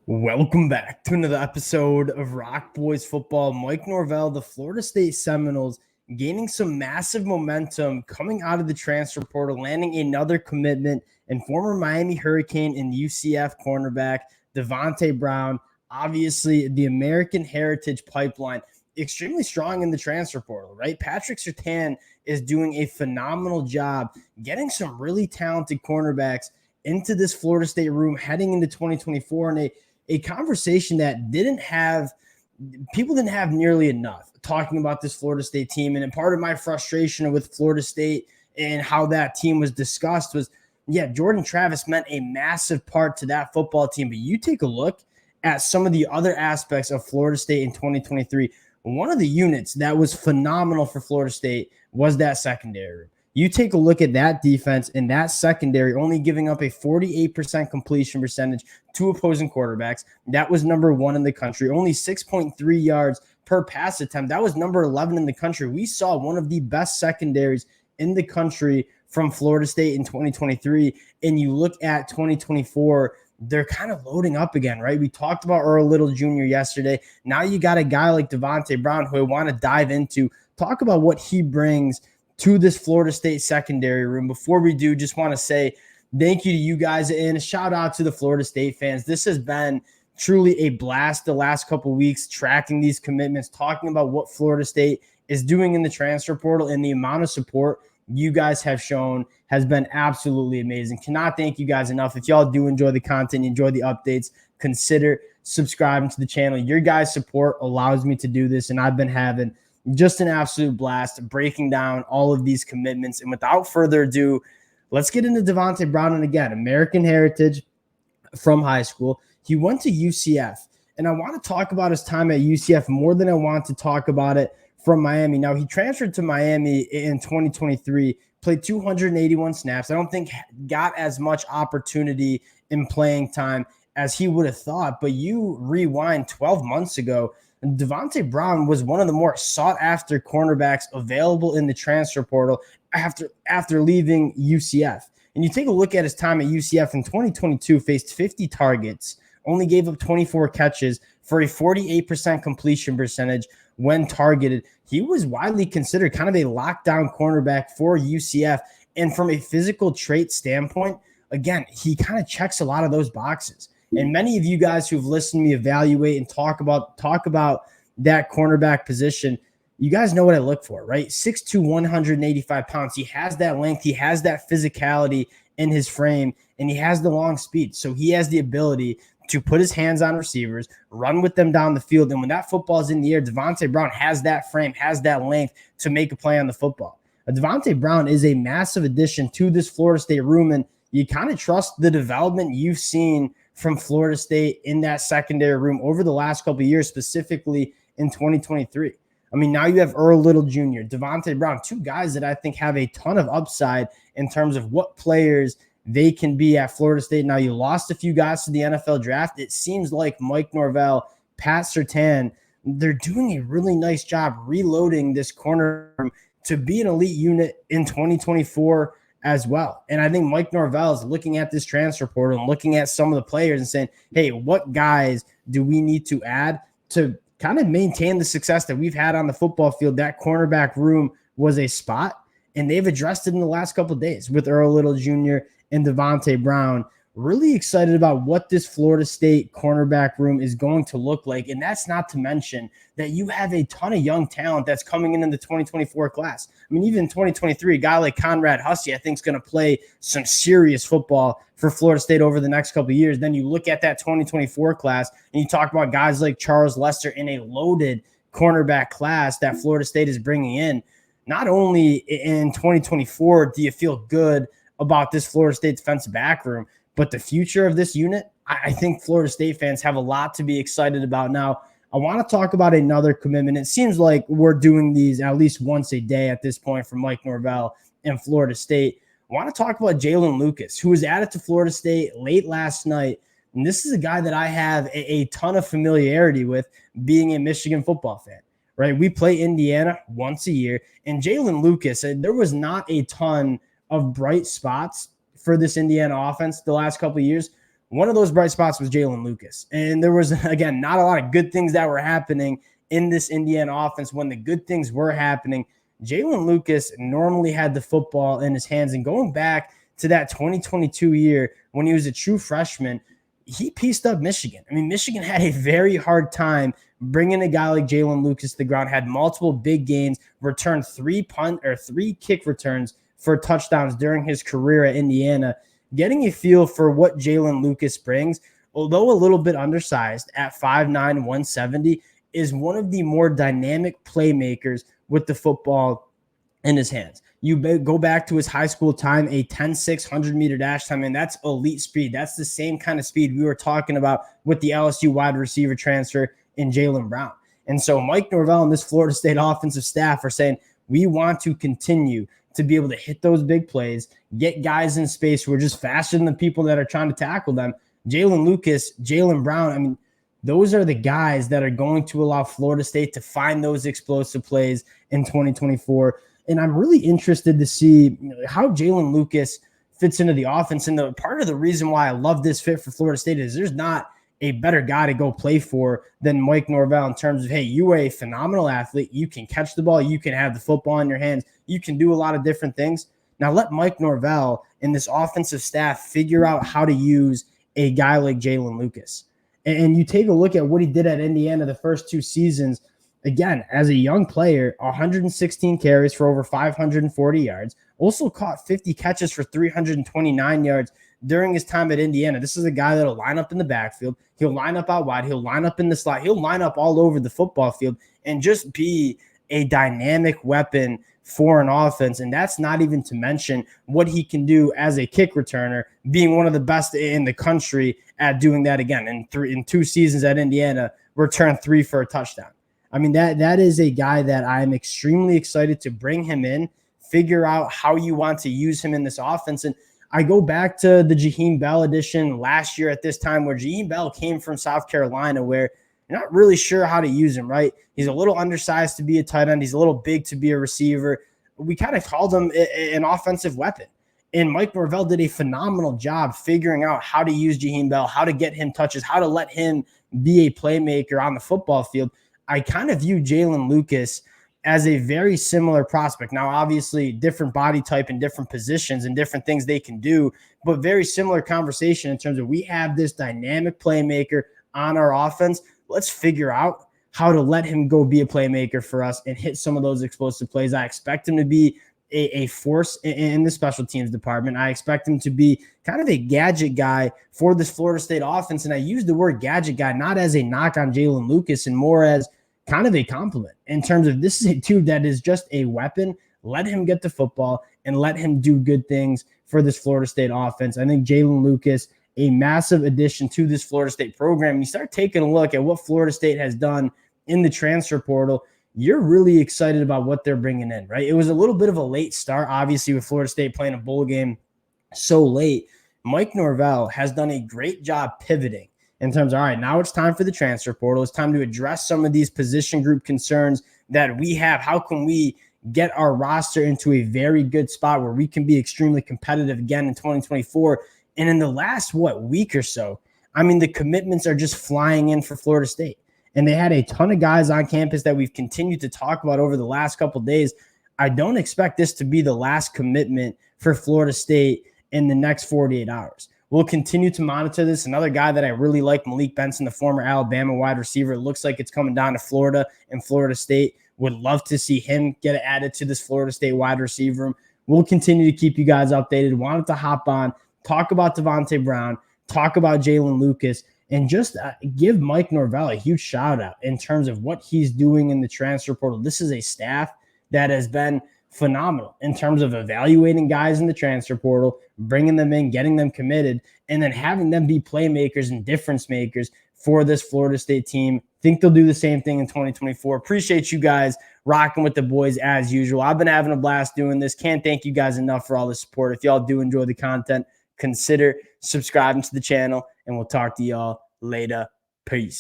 Welcome back to another episode of Rock Boys Football. Mike Norvell, the Florida State Seminoles, gaining some massive momentum coming out of the transfer portal, landing another commitment, and former Miami Hurricane and UCF cornerback Devonte Brown. Obviously, the American Heritage pipeline, extremely strong in the transfer portal, right? Patrick Surtain is doing a phenomenal job getting some really talented cornerbacks into this Florida State room heading into 2024, and a conversation that people didn't have nearly enough talking about this Florida State team. And part of my frustration with Florida State and how that team was discussed was, yeah, Jordan Travis meant a massive part to that football team. But you take a look at some of the other aspects of Florida State in 2023. One of the units that was phenomenal for Florida State was that secondary. You take a look at that defense and that secondary only giving up a 48% completion percentage to opposing quarterbacks. That was number 1 in the country. Only 6.3 yards per pass attempt. That was number 11 in the country. We saw one of the best secondaries in the country from Florida State in 2023. And you look at 2024, they're kind of loading up again, right? We talked about Earl Little Jr. yesterday. Now you got a guy like Devonte Brown who I want to dive into, talk about what he brings to this Florida State secondary room. Before we do, just want to say thank you to you guys and a shout out to the Florida State fans. This has been truly a blast the last couple of weeks, tracking these commitments, talking about what Florida State is doing in the transfer portal, and the amount of support you guys have shown has been absolutely amazing. Cannot thank you guys enough. If y'all do enjoy the content, enjoy the updates, consider subscribing to the channel. Your guys' support allows me to do this, and I've been having just an absolute blast breaking down all of these commitments. And without further ado, let's get into Devonte Brown. And again, American Heritage from high school. He went to UCF. And I want to talk about his time at UCF more than I want to talk about it from Miami. Now, he transferred to Miami in 2023, played 281 snaps. I don't think got as much opportunity in playing time as he would have thought. But you rewind 12 months ago, Devonte Brown was one of the more sought-after cornerbacks available in the transfer portal after leaving UCF. And you take a look at his time at UCF in 2022, faced 50 targets, only gave up 24 catches for a 48% completion percentage when targeted. He was widely considered kind of a lockdown cornerback for UCF. And from a physical trait standpoint, again, he kind of checks a lot of those boxes. And many of you guys who've listened to me evaluate and talk about that cornerback position, you guys know what I look for, right? 6'2", 185 pounds. He has that length. He has that physicality in his frame, and he has the long speed. So he has the ability to put his hands on receivers, run with them down the field. And when that football is in the air, Devonte Brown has that frame, has that length to make a play on the football. Devonte Brown is a massive addition to this Florida State room, and you kind of trust the development you've seen from Florida State in that secondary room over the last couple of years, specifically in 2023. I mean, now you have Earl Little Jr., Devonte Brown, two guys that I think have a ton of upside in terms of what players they can be at Florida State. Now, you lost a few guys to the NFL draft. It seems like Mike Norvell, Pat Surtain, they're doing a really nice job reloading this corner room to be an elite unit in 2024 as well. And I think Mike Norvell is looking at this transfer portal and looking at some of the players and saying, hey, what guys do we need to add to kind of maintain the success that we've had on the football field? That cornerback room was a spot, and they've addressed it in the last couple of days with Earl Little Jr. and Devonte Brown. Really excited about what this Florida State cornerback room is going to look like. And that's not to mention that you have a ton of young talent that's coming in the 2024 class. I mean, even in 2023, a guy like Conrad Hussey, I think, is going to play some serious football for Florida State over the next couple of years. Then you look at that 2024 class and you talk about guys like Charles Lester in a loaded cornerback class that Florida State is bringing in. Not only in 2024 do you feel good about this Florida State defensive back room, but the future of this unit, I think Florida State fans have a lot to be excited about. Now, I want to talk about another commitment. It seems like we're doing these at least once a day at this point for Mike Norvell and Florida State. I want to talk about Jaylen Lucas, who was added to Florida State late last night. And this is a guy that I have a ton of familiarity with, being a Michigan football fan, right? We play Indiana once a year. And Jaylen Lucas, there was not a ton of bright spots for this Indiana offense the last couple of years. One of those bright spots was Jaylen Lucas. And there was, again, not a lot of good things that were happening in this Indiana offense. When the good things were happening, Jaylen Lucas normally had the football in his hands. And going back to that 2022 year when he was a true freshman, he pieced up Michigan. I mean, Michigan had a very hard time bringing a guy like Jaylen Lucas to the ground, had multiple big gains, returned 3 kick returns for touchdowns during his career at Indiana. Getting a feel for what Jaylen Lucas brings, although a little bit undersized at 5'9", 170, is one of the more dynamic playmakers with the football in his hands. You go back to his high school time, a 10.6 100-meter dash time, and that's elite speed. That's the same kind of speed we were talking about with the LSU wide receiver transfer in Devonte Brown. And so Mike Norvell and this Florida State offensive staff are saying, we want to continue to be able to hit those big plays, get guys in space who are just faster than the people that are trying to tackle them. Jaylen Lucas, Devonte Brown, I mean, those are the guys that are going to allow Florida State to find those explosive plays in 2024. And I'm really interested to see how Jaylen Lucas fits into the offense. And the part of the reason why I love this fit for Florida State is there's not a better guy to go play for than Mike Norvell in terms of, hey, you are a phenomenal athlete. You can catch the ball. You can have the football in your hands. You can do a lot of different things. Now let Mike Norvell and this offensive staff figure out how to use a guy like Jaylen Lucas. And you take a look at what he did at Indiana the first 2 seasons. Again, as a young player, 116 carries for over 540 yards, also caught 50 catches for 329 yards during his time at Indiana. This is a guy that'll line up in the backfield. He'll line up out wide. He'll line up in the slot. He'll line up all over the football field and just be a dynamic weapon for an offense. And that's not even to mention what he can do as a kick returner, being one of the best in the country at doing that again. In 2 seasons at Indiana, returned 3 for a touchdown. I mean, that is a guy that I'm extremely excited to bring him in, figure out how you want to use him in this offense. And I go back to the Jaheim Bell edition last year at this time where Jaheim Bell came from South Carolina, where you're not really sure how to use him, right? He's a little undersized to be a tight end. He's a little big to be a receiver. We kind of called him an offensive weapon. And Mike Norvell did a phenomenal job figuring out how to use Jaheim Bell, how to get him touches, how to let him be a playmaker on the football field. I kind of view Jaylen Lucas as a very similar prospect. Now, obviously, different body type and different positions and different things they can do, but very similar conversation in terms of we have this dynamic playmaker on our offense. Let's figure out how to let him go be a playmaker for us and hit some of those explosive plays. I expect him to be a force in the special teams department. I expect him to be kind of a gadget guy for this Florida State offense. And I use the word gadget guy not as a knock on Jaylen Lucas and more as kind of a compliment in terms of this is a dude that is just a weapon. Let him get the football and let him do good things for this Florida State offense. I think Jaylen Lucas, a massive addition to this Florida State program. You start taking a look at what Florida State has done in the transfer portal, you're really excited about what they're bringing in, right? It was a little bit of a late start, obviously, with Florida State playing a bowl game so late. Mike Norvell has done a great job pivoting in terms of, all right, now it's time for the transfer portal. It's time to address some of these position group concerns that we have. How can we get our roster into a very good spot where we can be extremely competitive again in 2024? And in the last, week or so, I mean, the commitments are just flying in for Florida State. And they had a ton of guys on campus that we've continued to talk about over the last couple of days. I don't expect this to be the last commitment for Florida State in the next 48 hours. We'll continue to monitor this. Another guy that I really like, Malik Benson, the former Alabama wide receiver. It looks like it's coming down to Florida and Florida State. Would love to see him get added to this Florida State wide receiver room. We'll continue to keep you guys updated. Wanted to hop on, talk about Devonte Brown, talk about Jaylen Lucas, and just give Mike Norvell a huge shout out in terms of what he's doing in the transfer portal. This is a staff that has been phenomenal in terms of evaluating guys in the transfer portal, bringing them in, getting them committed, and then having them be playmakers and difference makers for this Florida State team. Think they'll do the same thing in 2024. Appreciate you guys rocking with the boys as usual. I've been having a blast doing this. Can't thank you guys enough for all the support. If y'all do enjoy the content, consider subscribing to the channel, and we'll talk to y'all later. Peace.